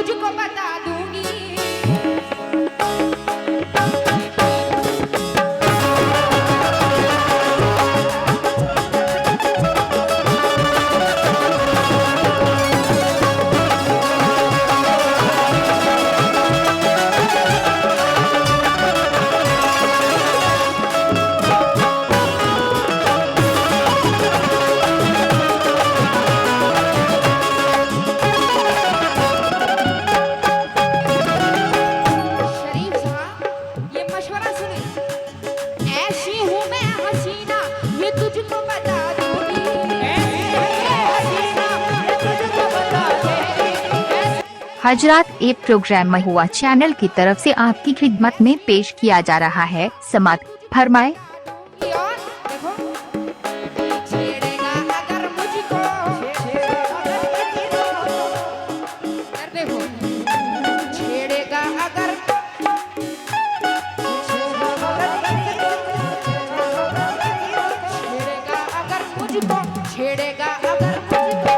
तुझको बता दूंगी। हजरात, एक प्रोग्राम महुआ चैनल की तरफ से आपकी खिदमत में पेश किया जा रहा है। समात फरमाए। छेड़ेगा अगर मुझको,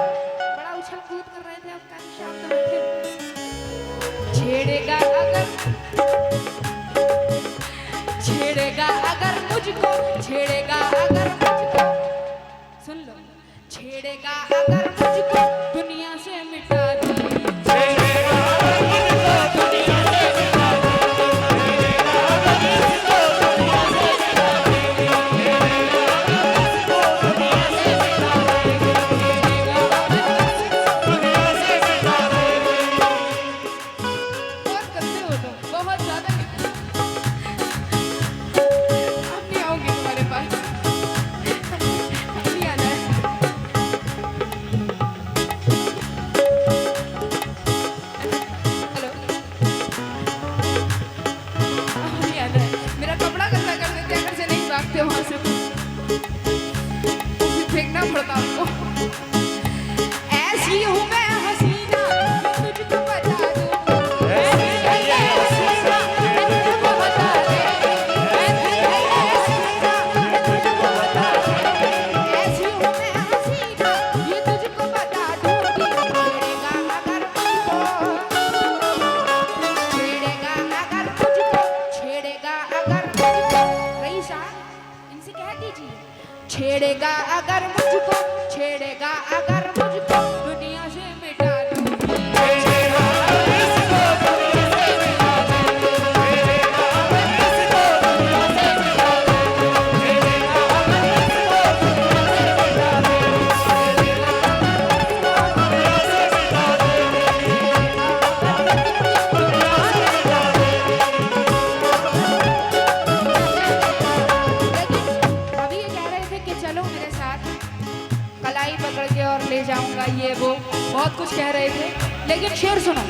बड़ा उछल कूद कर रहे थे आपका शाम को बैठे। छेड़ेगा अगर मुझको, छेड़ेगा अगर मुझको, सुन लो, छेड़ेगा अगर मुझको दुनिया से मिटा दूंगी। वहां से फेंकना पड़ता आपको। ऐसी हूँ मैं हसीना, तुझको बता दूं। ऐसी तुझको बता दूं। ऐसी हूँ मैं हसीना, ये तुझको बता दूंगी। छेड़ेगा अगर मुझको, छेड़ेगा अगर मुझको, छेड़ेगा अगर मुझको। रईसा, इनसे कह दीजिए, छेड़ेगा अगर मुझको, छेड़ेगा अगर मुझको दुनिया से मिटा दूंगी। कलाई पकड़ के और ले जाऊंगा, ये वो बहुत कुछ कह रहे थे, लेकिन शेर सुनो।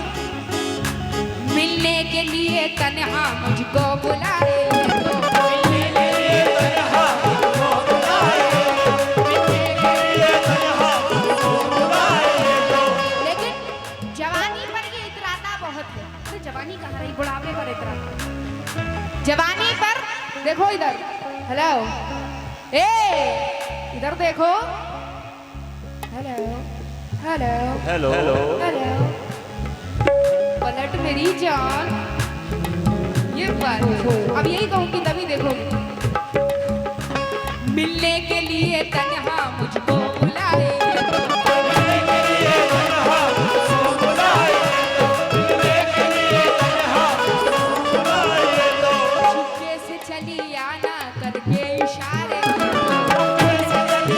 मिलने के लिए तन्हा मुझको बुला रहे हो, मिलने के लिए तन्हा मुझको बुला रहे हो, मिलने के लिए तन्हा मुझको बुला रहे हो। लेकिन जवानी पर ये इतराता बहुत है। अरे जवानी कहाँ रही, बुढ़ापे पर इतराता। जवानी पर देखो, इधर हेलो, ए इधर देखो, हेलो हेलो हेलो हेलो, पलट मेरी जान, ये बात अब यही कहूंगी तभी देखोगे। मिलने के लिए तन्हा मुझको बुलाए, मिलने के लिए तन्हा मुझको बुलाए, मिलने के लिए तन्हा मुझको बुलाए। चुपके से चली आना करके इशारे, तुझको भुला दूंगी।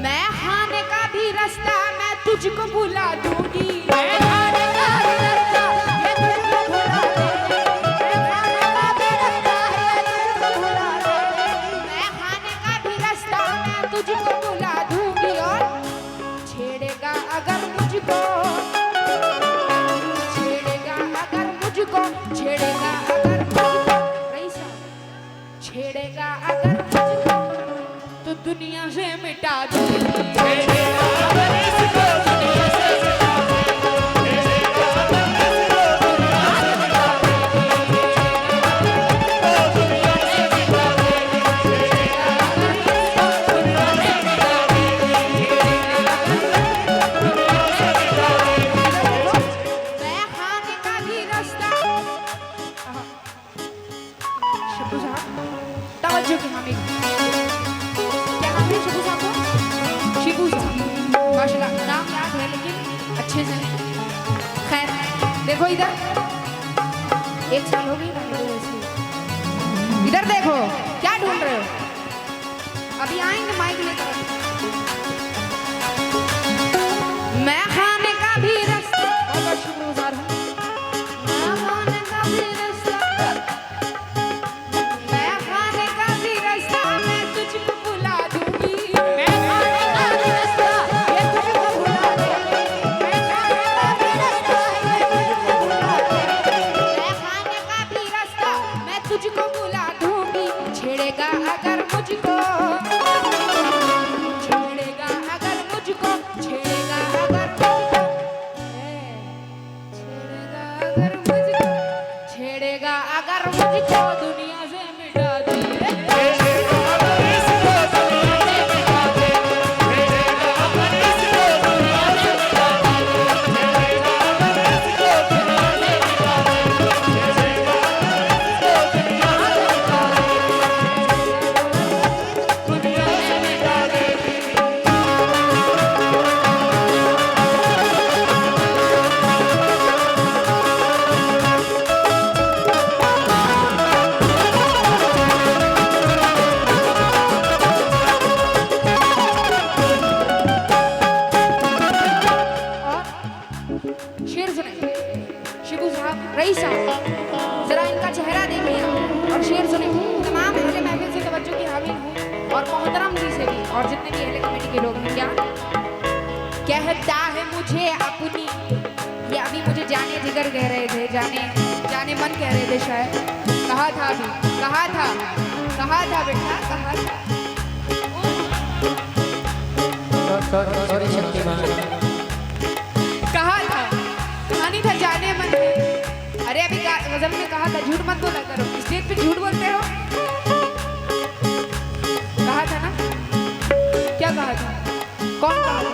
मैं खाने का भी रास्ता, मैं तुझको भुला दूंगी। मैं खाने का भी रास्ता है, तुझको भुला दूंगी। मैं खाने का भी रास्ता, मैं तुझको भुला दूंगी। और छेड़ेगा अगर मुझको, छेड़ेगा अगर मुझको, छेड़ेगा अगर मुझको, रईसा, छेड़ेगा अगर मुझको तो दुनिया से मिटा दूंगी। छेड़ेगा अगर मुझको, दुनिया से मिटा दूंगी। अच्छे से नहीं। खैर देखो इधर, 1 साल हो गई ना मेरे ऐसे। इधर देखो, क्या ढूंढ रहे हो? अभी आएंगे माइक लेकर। मैं खाने का भी रास्ता, बहुत शुक्रगुजार हूँ। मैं खाने का भी रास्ता, मैं खाने का भी रास्ता, मैं तुझको बुला दूंगी। मैं खाने का भी रास्ता, ये तुझको बुला दूंगी। मैं खाने का भी रास्ता, ये तुझको बुला दूंगी। मैं खाने का भी रास्ता, मैं तुझको बुला दूंगी। छेड़ेगा अगर मुझको, छेड़ेगा अगर मुझको, छेड़ेगा अगर मुझको, छेड़ेगा अगर मुझको, छेड़ेगा अगर मुझको, दुनिया से मिटा दे। शेर सुने शिबू साहब, रईस साहब, जरा इनका चेहरा देखिए और शेर सुने। तमाम अहले महफिल से तवज्जो की हामिल हूँ और मोहतरम जी से भी, और जितने भी अहले कमेटी के लोग हैं। क्या कहता है मुझे अपनी, ये अभी मुझे जाने जिगर कह रहे थे, जाने जाने मन कह रहे थे शायद। कहा था अभी, कहा था बेटा, कहा था। सॉरी शक्तिमान, कहा था, कहानी था जाने मन है। अरे अभी गजल में कहा था झूठ मत बोला करो, स्टेज पे झूठ बोलते हो। कहा था ना, क्या कहा था? कौन कहा था?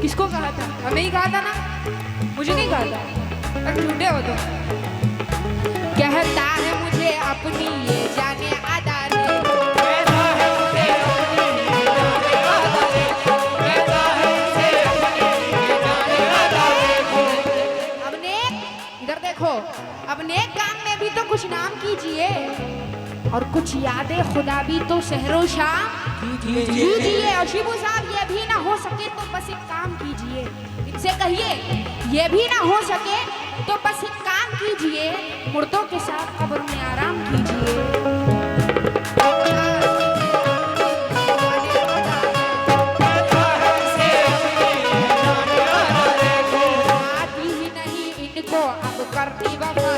किसको कहा था? हमें ही कहा था ना, मुझे नहीं कहा था। अरे झूठे हो तो। कहता है मुझे अपनी ये जाने अदारे, अपने काम में भी तो कुछ नाम कीजिए और कुछ यादें खुदा भी तो सहरो शाम कीजिए। और शिबू साहब, ये भी ना हो सके तो बस एक काम कीजिए, इनसे कहिए ये भी ना हो सके तो बस एक काम कीजिए, मुर्दों के साथ कब्र में आराम कीजिए। आती ही नहीं इनको अब करती वफा,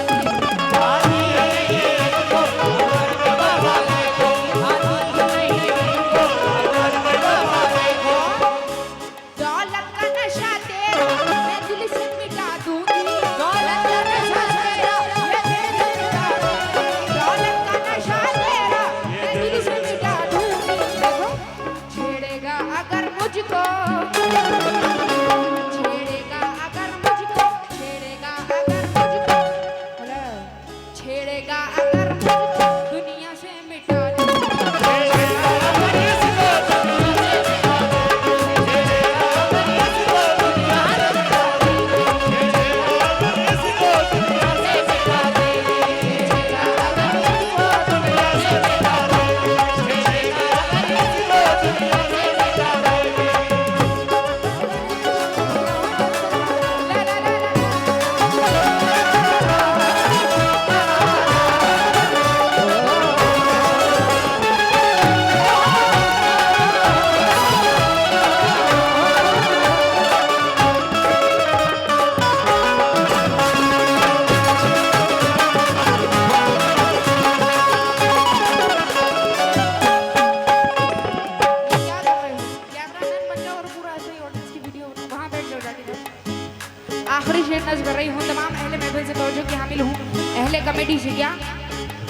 आखिरी शेर नज़्म कर रही हूँ, तमाम अहले महफिल से तवज्जो की हामिल हूँ, अहले कमेटी से। क्या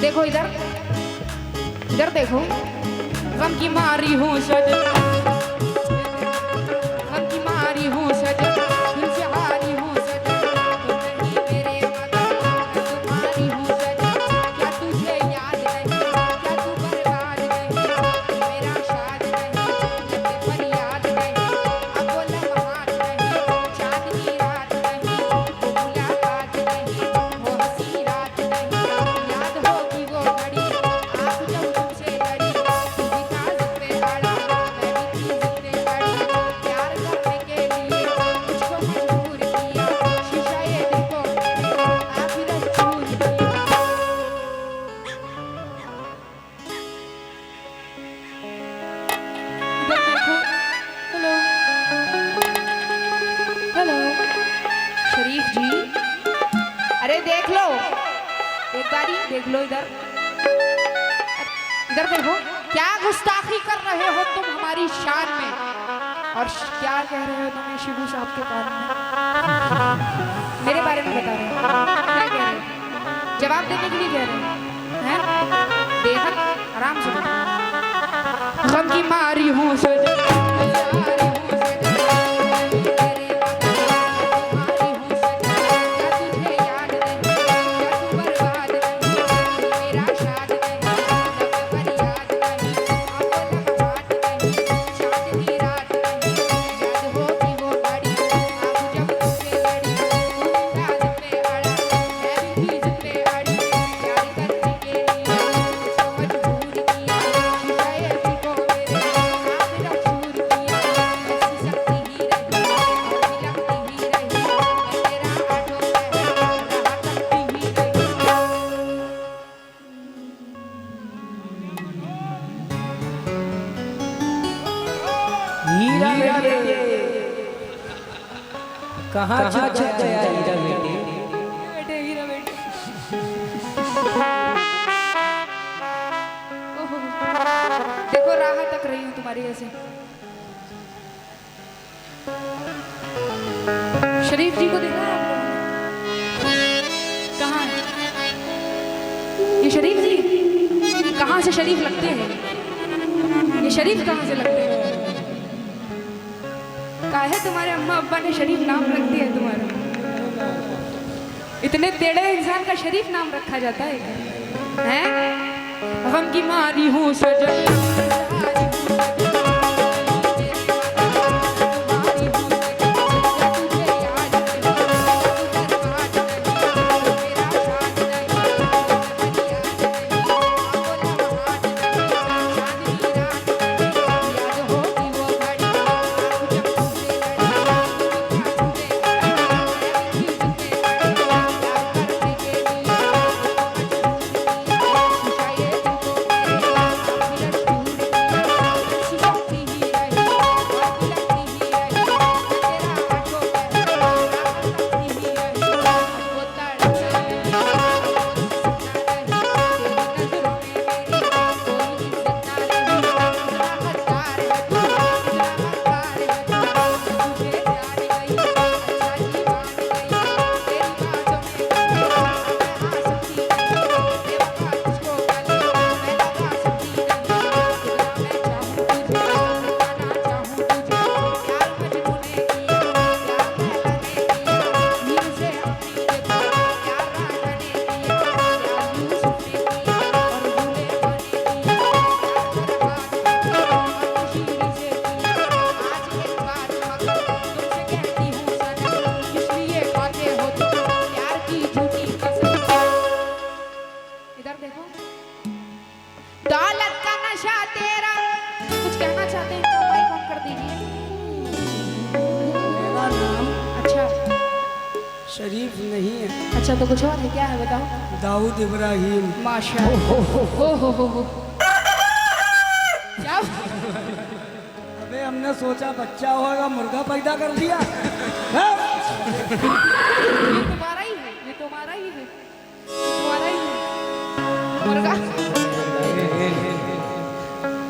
देखो इधर, इधर देखो, गम की मारी हूँ सजन, गम की मारी हूँ सजन, दिल से हारी हूँ सजन, तुम नहीं मेरे मगर मैं तुम्हारी हूँ सजन। क्या तुझे याद नहीं, क्या तू बर्बाद नहीं, मेरा शाद नहीं, फरियाद नहीं, अब वो लम्हात नहीं, चांदनी भिखारी देख लो इधर, इधर देखो क्या गुस्ताखी कर रहे हो तुम हमारी शान में, और क्या कह रहे हो तुम शिबू साहब के बारे में, मेरे बारे में बता रहे हो, क्या कह रहे हो, जवाब देने के लिए कह रहे हो, हैं? देखा आराम से बोलो। गम की मारी हूँ सजन कहाँ छुप गया हीरा बेटे? बेटे हीरा बेटे। ओहो, देखो राह तक रही हूँ तुम्हारी ऐसे। शरीफ जी को देखा है आप लोगों ने? कहाँ है ये शरीफ जी? कहाँ से शरीफ लगते हैं ये? शरीफ कहाँ से लगते हैं? काहे तुम्हारे अम्मा अब्बा ने शरीफ नाम रख दिया है तुम्हारा? इतने टेढ़े इंसान का शरीफ नाम रखा जाता है हैं? गम की मारी हूँ सजन शरीफ नहीं है। अच्छा तो कुछ और है, क्या है बताओ? दाऊद इब्राहिम। माशाअल्लाह। हो क्या? अबे हमने सोचा बच्चा होगा, मुर्गा पैदा कर दिया। ये तुम्हारा ही है, ये तुम्हारा ही है, तुम्हारा ही है मुर्गा।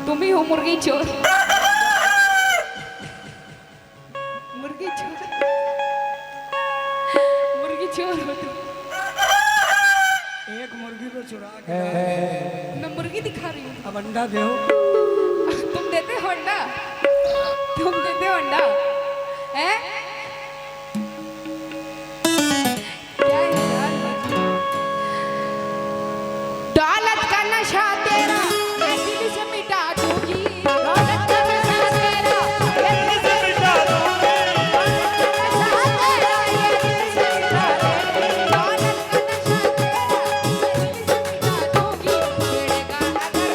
तुम ही हो मुर्गी चोर। मुर्गी चोर, मुर्गी चोर हो तुम। एक मुर्गी को चुरा के मैं मुर्गी दिखा रही हूँ। अब अंडा दो। तुम देते हो अंडा? तुम देते हो अंडा? हैं? क्या इंसान है? दौलत का नशा तेरा मैं दिल से मिटा दूंगी। दौलत का नशा तेरा मैं दिल से मिटा दूंगी। दौलत का नशा तेरा ये दिल से मिटा दूंगी। दौलत का नशा तेरा मैं दिल से मिटा दूंगी। छेड़ेगा अगर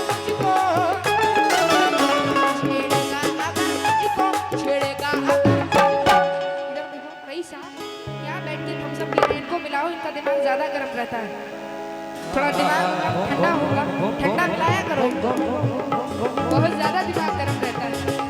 मुझको, छेड़ेगा अगर इधर देखो रईस साहब क्या बैठ के हम सब पी रहे हैं। इनको मिलाओ, इनका दिमाग ज्यादा गर्म रहता है, थोड़ा दिमाग ठंडा होगा, ठंडा मिलाया करो, बहुत ज्यादा दिमाग गर्म रहता है।